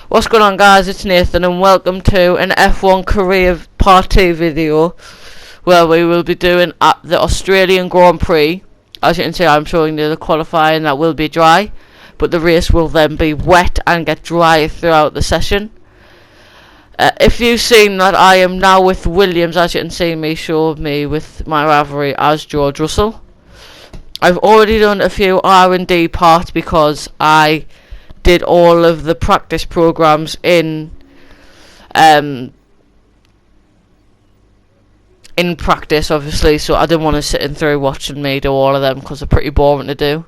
What's going on, guys? It's Nathan and welcome to an F1 career part 2 video where we will be doing at the Australian Grand Prix. As you can see, I'm showing you the qualifying that will be dry, but the race will then be wet and get dry throughout the session. If you've seen that I am now with Williams, as you can see me show me with my rivalry as George Russell. I've already done a few R&D parts because I did all of the practice programs in practice, obviously, so I didn't want to sit in through watching me do all of them because they're pretty boring to do.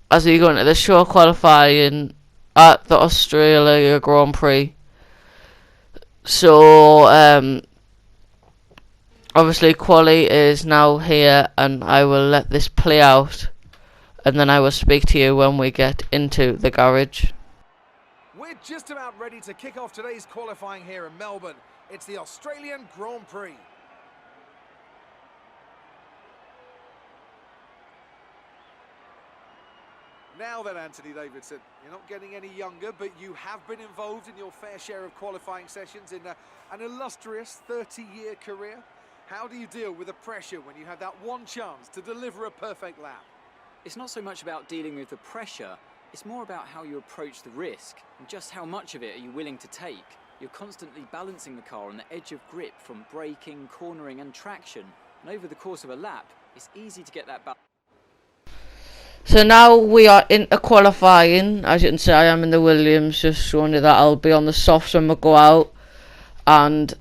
As we go into the show qualifying at the Australia Grand Prix, so obviously quali is now here, and I will let this play out, and then I will speak to you when we get into the garage. We're just about ready to kick off today's qualifying here in Melbourne. It's the Australian Grand Prix. Now then, Anthony Davidson, you're not getting any younger, but you have been involved in your fair share of qualifying sessions in an illustrious 30-year career. How do you deal with the pressure when you have that one chance to deliver a perfect lap? It's not so much about dealing with the pressure, it's more about how you approach the risk and just how much of it are you willing to take. You're constantly balancing the car on the edge of grip from braking, cornering and traction, and over the course of a lap, it's easy to get that balance. So now we are into qualifying. As you can see, I am in the Williams, just showing you that I'll be on the softs when we go out, and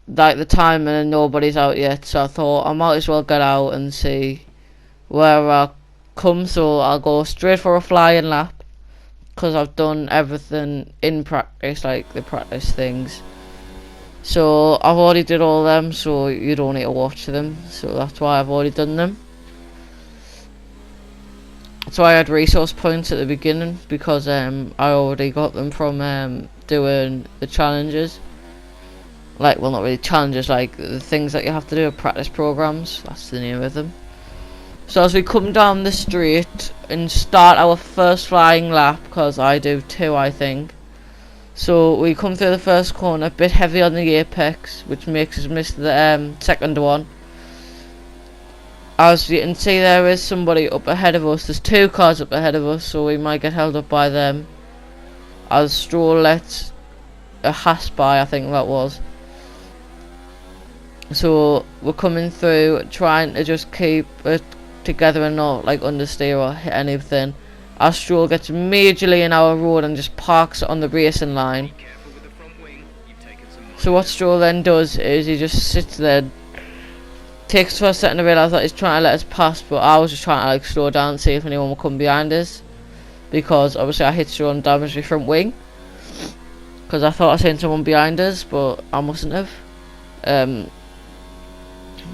like the timing and nobody's out yet, so I thought I might as well get out and see where I come. So I'll go straight for a flying lap because I've done everything in practice, like the practice things. So I've already did all them, so you don't need to watch them, so that's why I've already done them. So I had resource points at the beginning because I already got them from doing the challenges. Like, well, not really challenges, like the things that you have to do, practice programs, that's the name of them. So as we come down the straight and start our first flying lap, because I do two, I think. So we come through the first corner, a bit heavy on the apex, which makes us miss the second one. As you can see, there is somebody up ahead of us. There's two cars up ahead of us, so we might get held up by them. As Stroll lets a Haas by, I think that was. So we're coming through, trying to just keep it together and not like understeer or hit anything. As Stroll gets majorly in our road and just parks on the racing line. So what Stroll then does is he just sits there. Takes for a second to realise that he's trying to let us pass, but I was just trying to like slow down, see if anyone will come behind us, because obviously I hit Stroll and damaged my front wing, because I thought I seen someone behind us, but I mustn't have.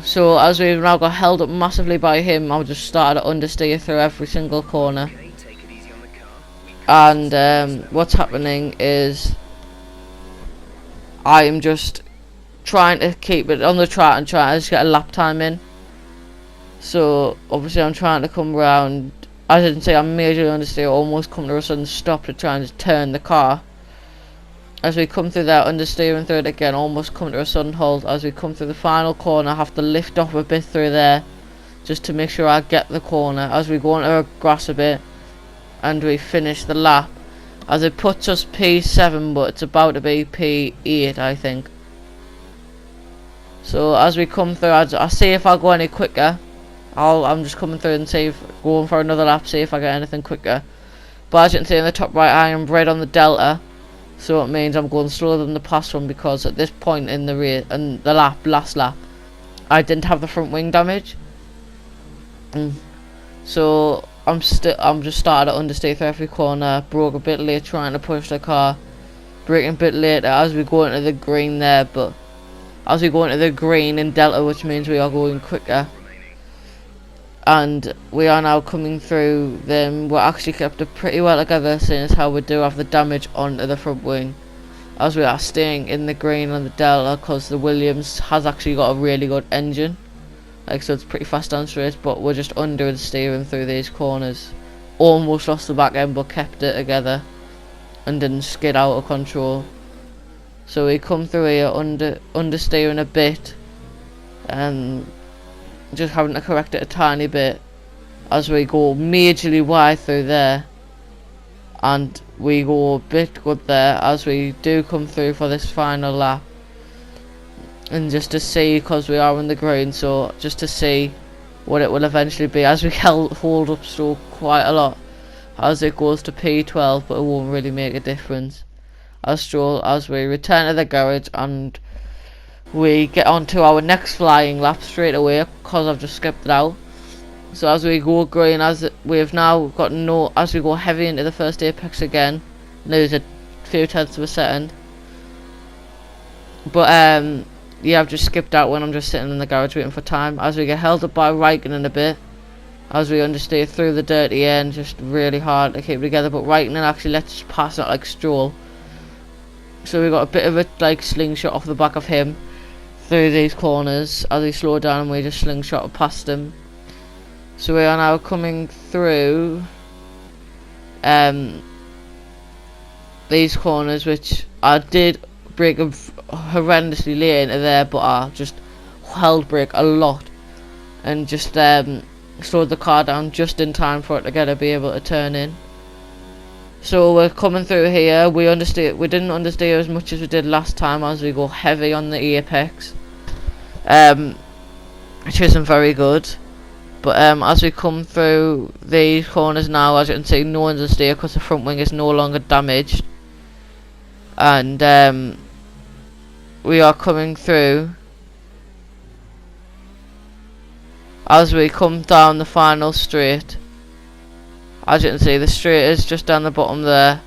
So as we've now got held up massively by him, I just started to understeer through every single corner, and what's happening is I am just trying to keep it on the track and trying to just get a lap time in. So obviously I'm trying to come round. As you can see, I'm majorly understeer, almost come to a sudden stop to try and just turn the car. As we come through there, understeering through it again, almost come to a sudden halt. As we come through the final corner, I have to lift off a bit through there just to make sure I get the corner. As we go into the grass a bit and we finish the lap, as it puts us P7, but it's about to be P8, I think. So as we come through, I see if I go any quicker. I'm just coming through and see if going for another lap, see if I get anything quicker. But as you can see in the top right, I am red on the delta, so it means I'm going slower than the past one, because at this point in the race and the last lap, I didn't have the front wing damage. So I'm just started to understeer through every corner. Broke a bit late trying to push the car, braking a bit later as we go into the green there, but as we go into the green in delta, which means we are going quicker, and we are now coming through them. We're actually kept up pretty well together, seeing as how we do have the damage onto the front wing, as we are staying in the green on the delta, because the Williams has actually got a really good engine, like, so it's pretty fast on straight, but we're just under and steering through these corners. Almost lost the back end but kept it together. and didn't skid out of control. So we come through here understeering a bit, just having to correct it a tiny bit as we go majorly wide through there, and we go a bit good there as we do come through for this final lap. And just to see, because we are on the green, so just to see what it will eventually be, as we hold up Stroll quite a lot as it goes to P12, but it won't really make a difference as we return to the garage and we get on to our next flying lap straight away, because I've just skipped it out. So as we go green, as we've now got as we go heavy into the first apex again, lose a few tenths of a second. But yeah, I've just skipped out when I'm just sitting in the garage waiting for time, as we get held up by Raikkonen a bit as we understeer through the dirty end, just really hard to keep it together. But Raikkonen actually lets us pass, not like Stroll. So we got a bit of a like slingshot off the back of him through these corners as he slowed down, and we just slingshot past him. So we are now coming through these corners, which I did brake horrendously late into there, but I just held brake a lot and just slowed the car down just in time for it to be able to turn in. So we're coming through here. We didn't understeer as much as we did last time as we go heavy on the apex, which isn't very good. But as we come through these corners now, as you can see, no understeer because the front wing is no longer damaged, and we are coming through as we come down the final straight. As you can see, the straight is just down the bottom there,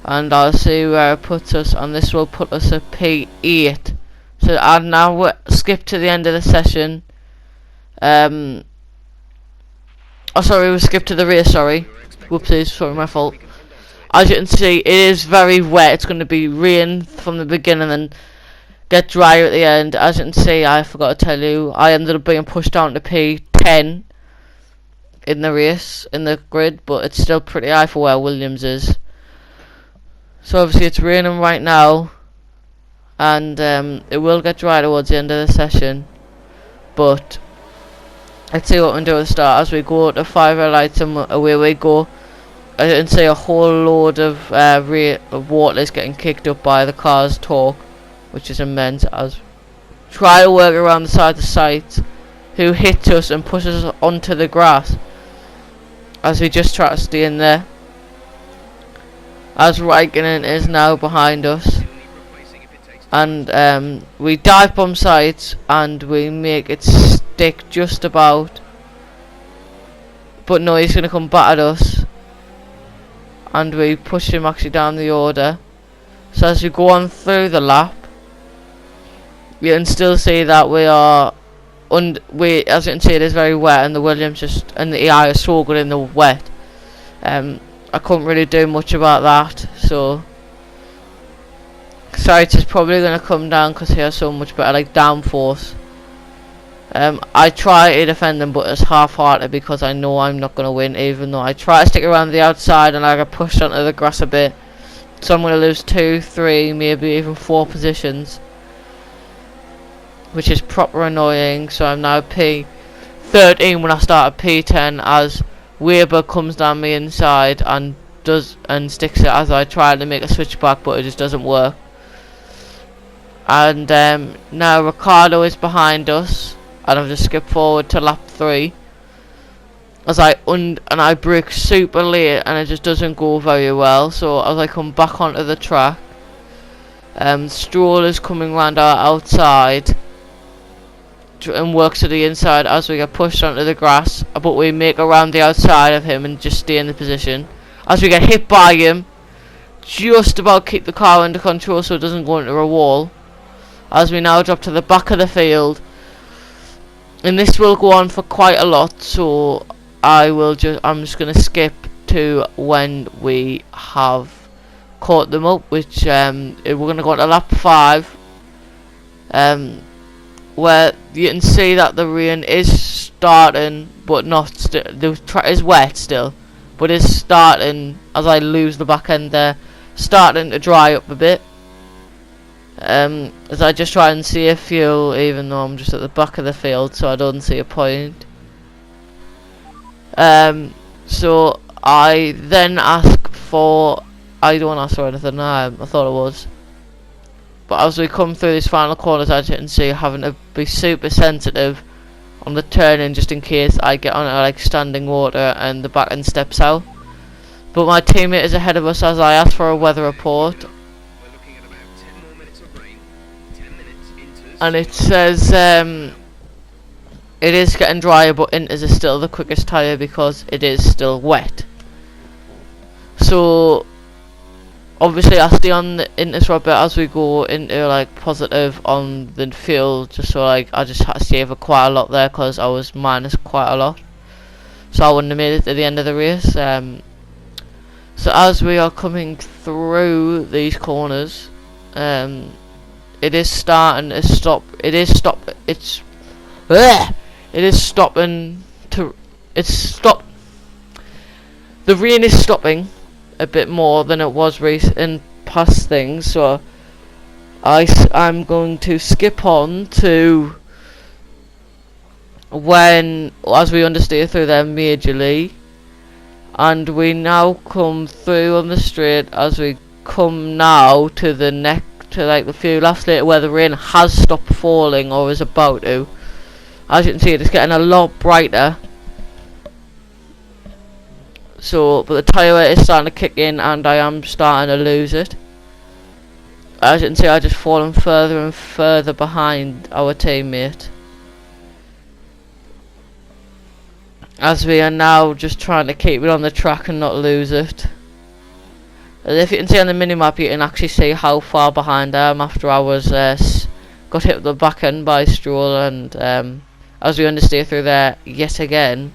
and I'll see where it puts us, and this will put us at P8. So I'll now skip to the end of the session. Oh sorry, we skipped to the race, sorry. Whoopsies, sorry, my fault. As you can see, it is very wet. It's going to be rain from the beginning and get drier at the end. As you can see, I forgot to tell you, I ended up being pushed down to P10 in the race, in the grid, but it's still pretty high for where Williams is. So obviously it's raining right now, and it will get dry towards the end of the session, but let's see what we can do at the start. As we go to 5 red lights and away we go. I can see a whole load of water is getting kicked up by the car's torque, which is immense, as try to work around the side of the site, who hits us and pushes us onto the grass as we just try to stay in there, as Raikkonen is now behind us, and we dive bomb sides and we make it stick just about, but no, he's going to come back at us, and we push him actually down the order. So as we go on through the lap, you can still see that we are as you can see, it is very wet, and the Williams and the AI are so good in the wet. I couldn't really do much about that, so Sight is probably going to come down because he has so much better like downforce. I try to defend him, but it's half-hearted because I know I'm not going to win, even though I try to stick around the outside and I get pushed onto the grass a bit. So I'm going to lose 2, 3, maybe even 4 positions, which is proper annoying. So I'm now P13 when I start at P10, as Weber comes down the inside and sticks it as I try to make a switchback, but it just doesn't work. And now Ricciardo is behind us, and I've just skipped forward to lap 3 as I brake super late and it just doesn't go very well. So as I come back onto the track, Stroll is coming round our outside and works to the inside as we get pushed onto the grass, but we make around the outside of him and just stay in the position. As we get hit by him, just about keep the car under control so it doesn't go into a wall, as we now drop to the back of the field, and this will go on for quite a lot, so I'm just going to skip to when we have caught them up, which we're going to go to lap 5, where you can see that the rain is starting, but not the track is wet still, but but it's starting, as I lose the back end there, starting to dry up a bit. As I just try and see a fuel, even though I'm just at the back of the field, so I don't see a point. So I then ask for, I don't ask for anything, I thought it was. But as we come through these final corners, as you can see, having to be super sensitive on the turning just in case I get on like standing water and the back end steps out. But my teammate is ahead of us as I ask for a weather report. And it says it is getting drier, but Inters is still the quickest tyre because it is still wet. So obviously I stay on the Inters for a bit as we go into like positive on the fuel, just so like I just had to save quite a lot there because I was minus quite a lot, so I wouldn't have made it to the end of the race. So as we are coming through these corners, it is starting to stop. It is stopping to. It's stopped. The rain is stopping a bit more than it was in past things. So I'm going to skip on to when, as we understeer through there majorly, and we now come through on the straight as we come now to the neck, to like the few laps later where the rain has stopped falling or is about to. As you can see, it's getting a lot brighter. So, but the tyre weight is starting to kick in and I am starting to lose it. As you can see, I just fallen further and further behind our teammate, as we are now just trying to keep it on the track and not lose it. And if you can see on the minimap, you can actually see how far behind I am after I was got hit with the back end by Stroll. And as we understeer through there yet again,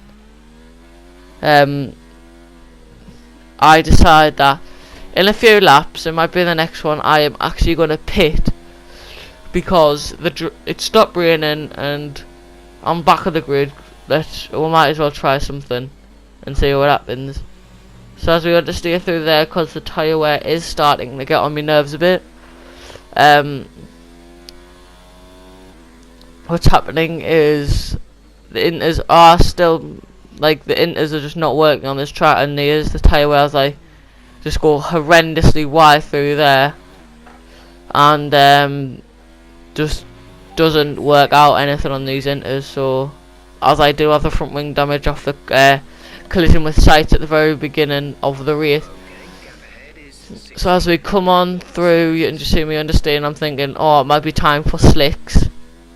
I decide that in a few laps, it might be the next one, I am actually going to pit because it stopped raining and I'm back of the grid. We might as well try something and see what happens. So as we understeer through there, because the tyre wear is starting to get on my nerves a bit, what's happening is the Inters are still, like the Inters are just not working on this track, and there's the tyre wear as I just go horrendously wide through there, and just doesn't work out anything on these Inters. So as I do have the front wing damage off the collision with sight at the very beginning of the race. So as we come on through, you can just see me understand, I'm thinking, oh, it might be time for slicks,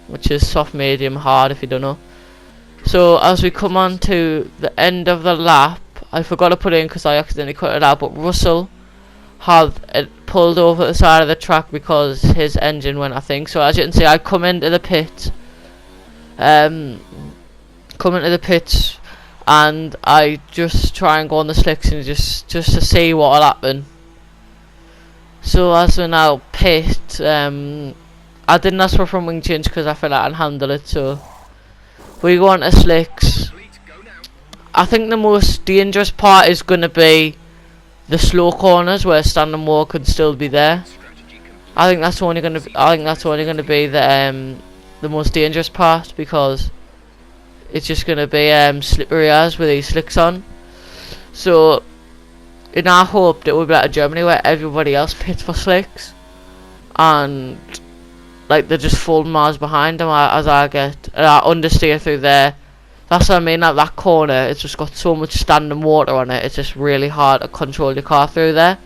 which is soft, medium, hard if you don't know. So as we come on to the end of the lap, I forgot to put it in because I accidentally cut it out, but Russell had pulled over the side of the track because his engine went, I think. So as you can see, I come into the pit, and I just try and go on the slicks and just to see what will happen. So as we now pit, I didn't ask for a front wing change because I feel like I can handle it. So we go on to slicks. I think the most dangerous part is going to be the slow corners where standing wall could still be there. I think that's only going to be the most dangerous part, because it's just going to be slippery as with these slicks on. So in our hope it would be like Germany where everybody else pits for slicks and like they're just full miles behind them as I understeer through there. That's what I mean, like that corner, it's just got so much standing water on it, it's just really hard to control your car through there.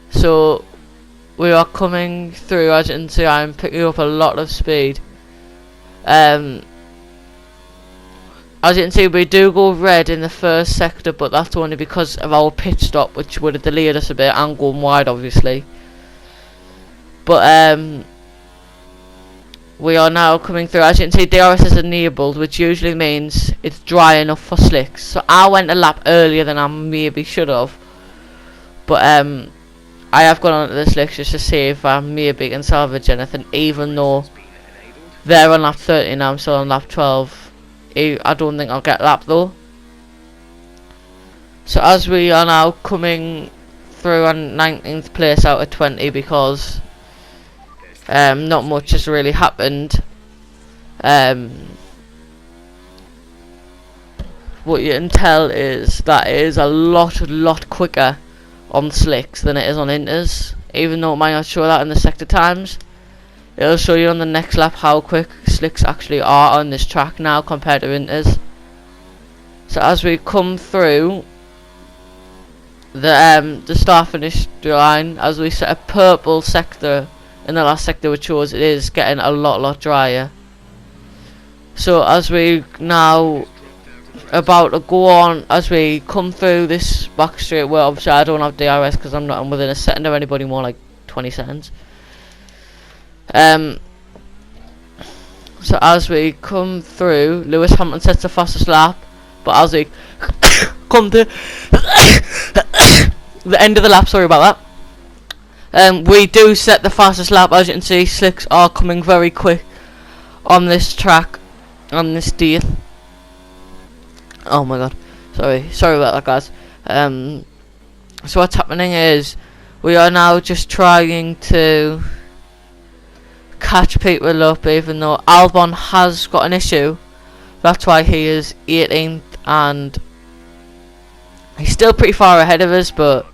So we are coming through, as you can see I'm picking up a lot of speed. As you can see, we do go red in the first sector, but that's only because of our pit stop, which would have delayed us a bit, and going wide obviously. But we are now coming through. As you can see, DRS is enabled, which usually means it's dry enough for slicks. So I went a lap earlier than I maybe should have, but I have gone onto the slicks just to see if I maybe can salvage anything, even though they're on lap 30 now, I'm still on lap 12. I don't think I'll get lap though. So as we are now coming through on 19th place out of 20 because not much has really happened. What you can tell is that it is a lot quicker on slicks than it is on inters. Even though it might not show that in the sector times, it'll show you on the next lap how quick slicks actually are on this track now compared to inters. So as we come through the start finish line, as we set a purple sector in the last sector, which shows it is getting a lot drier. So as we now about to go on, as we come through this back straight, well obviously I don't have DRS because I'm within a second of anybody, more like 20 seconds. So as we come through, Lewis Hamilton sets the fastest lap, but as we come to the end of the lap, sorry about that, we do set the fastest lap. As you can see, slicks are coming very quick on this track, on this day. Oh my god, sorry about that, guys. So what's happening is we are now just trying to catch people up, even though Albon has got an issue. That's why he is 18th, and he's still pretty far ahead of us, but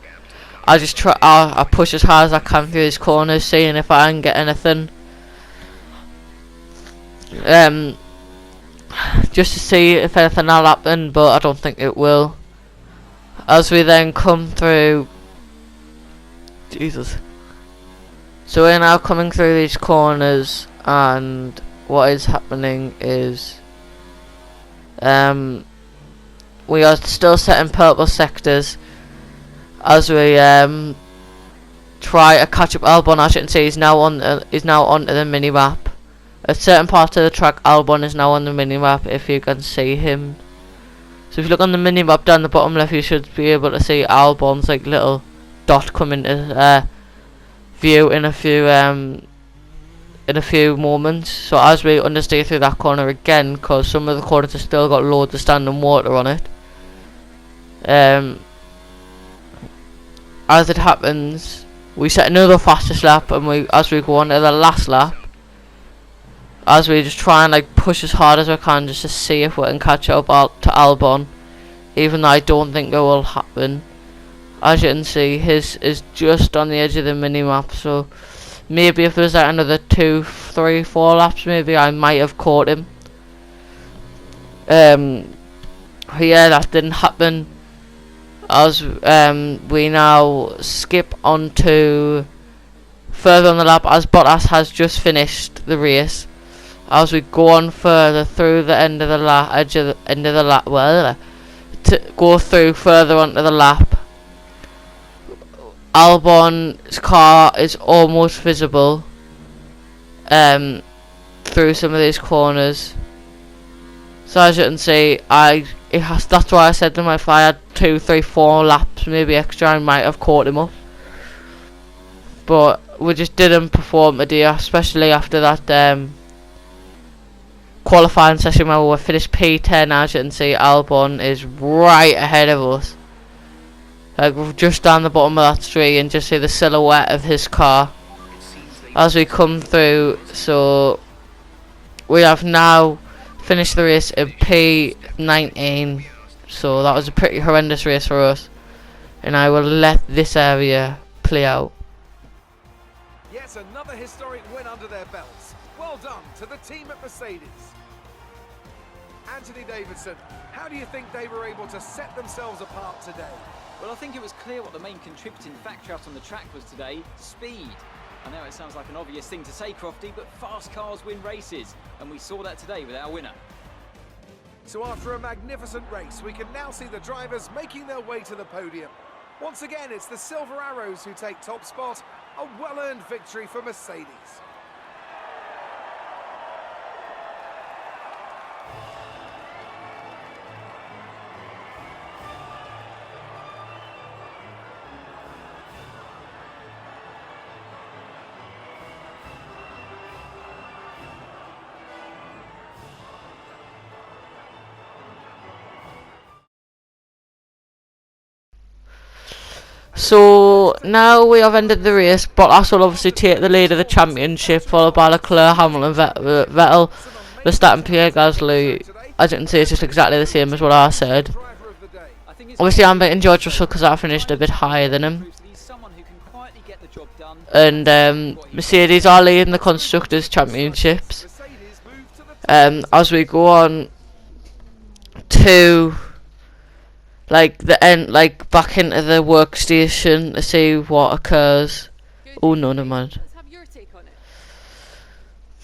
I just I push as hard as I can through his corners, seeing if I can get anything. Just to see if anything will happen, but I don't think it will. As we then come through, Jesus. So we're now coming through these corners, and what is happening is we are still setting purple sectors as we try to catch up Albon. As you can see, he's now onto the mini map. At certain parts of the track, Albon is now on the mini map, if you can see him. So if you look on the mini map down the bottom left, you should be able to see Albon's like little dot come into view in a few moments. So as we understeer through that corner again, because some of the corners have still got loads of standing water on it, as it happens, we set another fastest lap, and as we go on to the last lap, as we just try and like push as hard as we can just to see if we can catch up to Albon, even though I don't think it will happen. As you can see, his is just on the edge of the mini map, so maybe if there's like another 2, 3, 4 laps, maybe I might have caught him. Yeah, that didn't happen. As we now skip on to further on the lap, as Bottas has just finished the race. As we go on further through the end of the lap, to go through further onto the lap, Albon's car is almost visible through some of these corners. So as you can see, that's why I said to him, if I had 2, 3, 4 laps maybe extra, I might have caught him up. But we just didn't perform today, especially after that qualifying session where we finished P10. As you can see, Albon is right ahead of us. Like just down the bottom of that straight, and just see the silhouette of his car as we come through. So we have now finished the race in P19. So that was a pretty horrendous race for us, and I will let this area play out. Yes, another historic win under their belts. Well done to the team at Mercedes. Anthony Davidson, how do you think they were able to set themselves apart today? Well, I think it was clear what the main contributing factor out on the track was today: speed. I know it sounds like an obvious thing to say, Crofty, but fast cars win races, and we saw that today with our winner. So after a magnificent race, we can now see the drivers making their way to the podium. Once again, it's the Silver Arrows who take top spot, a well-earned victory for Mercedes. So now we have ended the race. Bottas will obviously take the lead of the championship, followed by Leclerc, Hamilton, Vettel, Verstappen, Pierre Gasly. As you can see, it's just exactly the same as what I said. Obviously, I'm beating George Russell because I finished a bit higher than him. And Mercedes are leading the Constructors' Championships. As we go on to like the end, like back into the workstation to see what occurs. Oh no, never mind.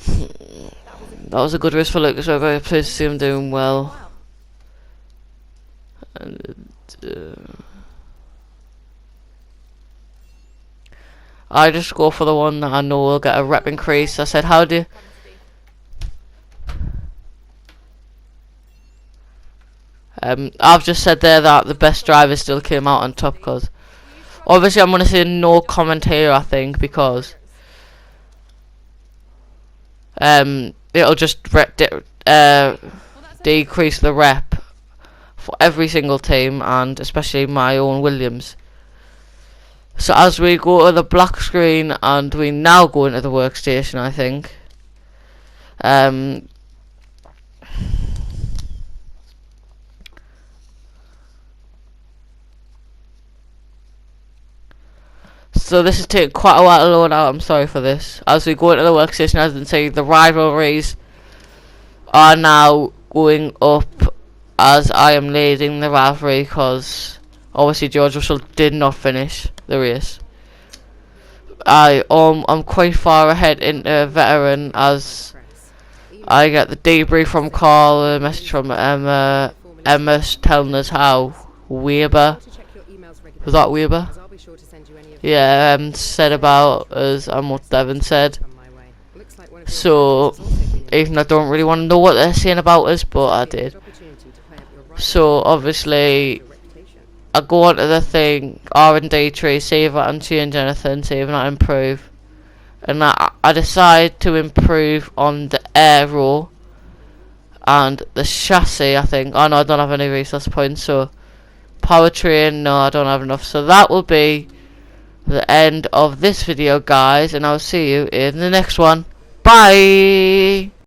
That was a good race for Lucas. We're very pleased to see him doing well. And, I just go for the one that I know will get a rep increase. I said, how do you... I've just said there that the best driver still came out on top, because obviously I'm going to say no comment here, I think, because it'll just decrease the rep for every single team, and especially my own Williams. So as we go to the black screen, and we now go into the workstation, I think. So this is taking quite a while to load out, I'm sorry for this. As we go into the workstation, as you can see, the rivalries are now going up as I am leading the rivalry, because obviously George Russell did not finish the race. I'm quite far ahead into veteran, as I get the debrief from Carl, a message from Emma telling us how Weber, was that Weber? Yeah, said about us and what Devon said. So, even I don't really want to know what they're saying about us, but I did. So, obviously, I go onto the thing, R&D tree, see if I can change anything, see if I can improve. And I decide to improve on the aero and the chassis, I think. Oh no, I don't have any resource points, so powertrain, no, I don't have enough. So that will be the end of this video, guys, and I'll see you in the next one. Bye!